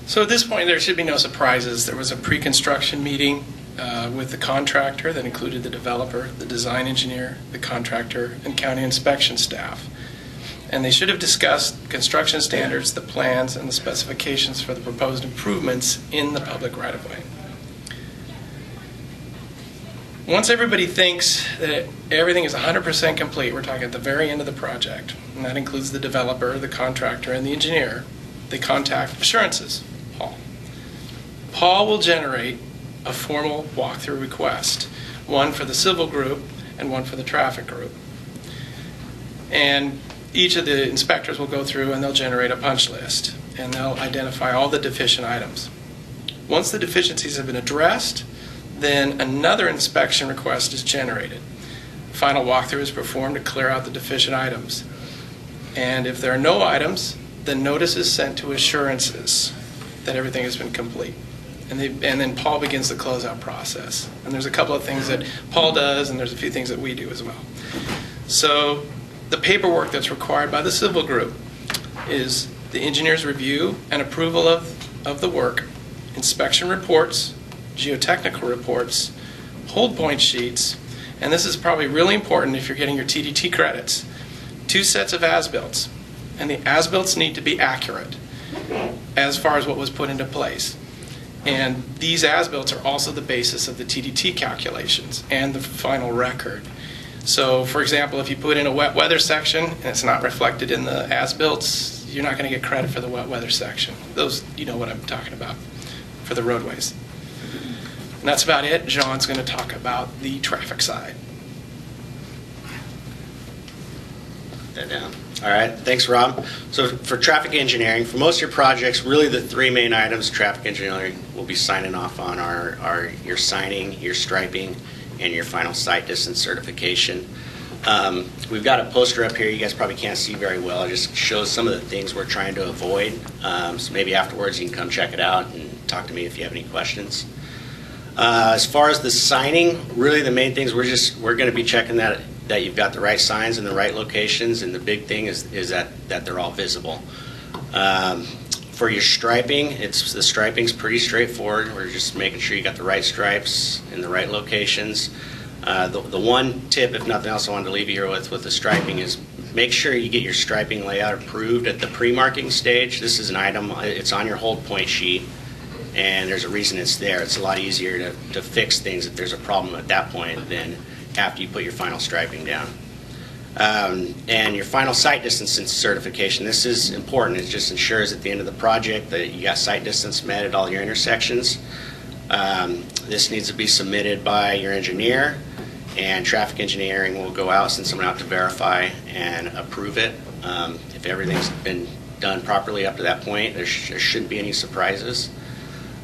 So at this point, there should be no surprises. There was a pre-construction meeting with the contractor that included the developer, the design engineer, the contractor, and county inspection staff. And they should have discussed construction standards, the plans, and the specifications for the proposed improvements in the public right-of-way. Once everybody thinks that everything is 100% complete, we're talking at the very end of the project, and that includes the developer, the contractor, and the engineer, they contact Assurances, Paul. Paul will generate a formal walkthrough request, one for the civil group and one for the traffic group. And each of the inspectors will go through and they'll generate a punch list, and they'll identify all the deficient items. Once the deficiencies have been addressed, then another inspection request is generated. Final walkthrough is performed to clear out the deficient items. And if there are no items, then notice is sent to Assurances that everything has been complete. And then Paul begins the closeout process. And there's a couple of things that Paul does, and there's a few things that we do as well. So the paperwork that's required by the civil group is the engineer's review and approval of the work, inspection reports, geotechnical reports, hold point sheets, and this is probably really important if you're getting your TDT credits, 2 sets of as-bills. And the as-bills need to be accurate as far as what was put into place. And these as-bills are also the basis of the TDT calculations and the final record. So, for example, if you put in a wet weather section and it's not reflected in the as-bills, you're not going to get credit for the wet weather section. Those, you know what I'm talking about, for the roadways. And that's about it. Jean's going to talk about the traffic side. Put that down. All right, thanks, Rob. So for traffic engineering, for most of your projects, really the 3 main items traffic engineering will be signing off on are your signing, your striping, and your final site distance certification. We've got a poster up here you guys probably can't see very well. It just shows some of the things we're trying to avoid. So maybe afterwards you can come check it out and talk to me if you have any questions. As far as the signing, really the main things we're going to be checking that you've got the right signs in the right locations, and the big thing is that they're all visible. For your striping, the striping's pretty straightforward. We're just making sure you got the right stripes in the right locations. The one tip, if nothing else, I wanted to leave you here with the striping is make sure you get your striping layout approved at the pre-marking stage. This is an item, it's on your hold point sheet, and there's a reason it's there. It's a lot easier to fix things if there's a problem at that point than after you put your final striping down. And your final site distance certification, this is important. It just ensures at the end of the project that you got site distance met at all your intersections. This needs to be submitted by your engineer, and traffic engineering will go out, send someone out to verify and approve it. If everything's been done properly up to that point, there shouldn't be any surprises.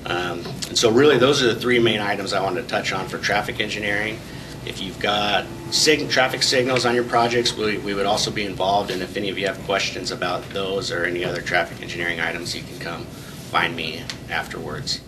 And so really those are the 3 main items I wanted to touch on for traffic engineering. If you've got traffic signals on your projects, we would also be involved, and if any of you have questions about those or any other traffic engineering items, you can come find me afterwards.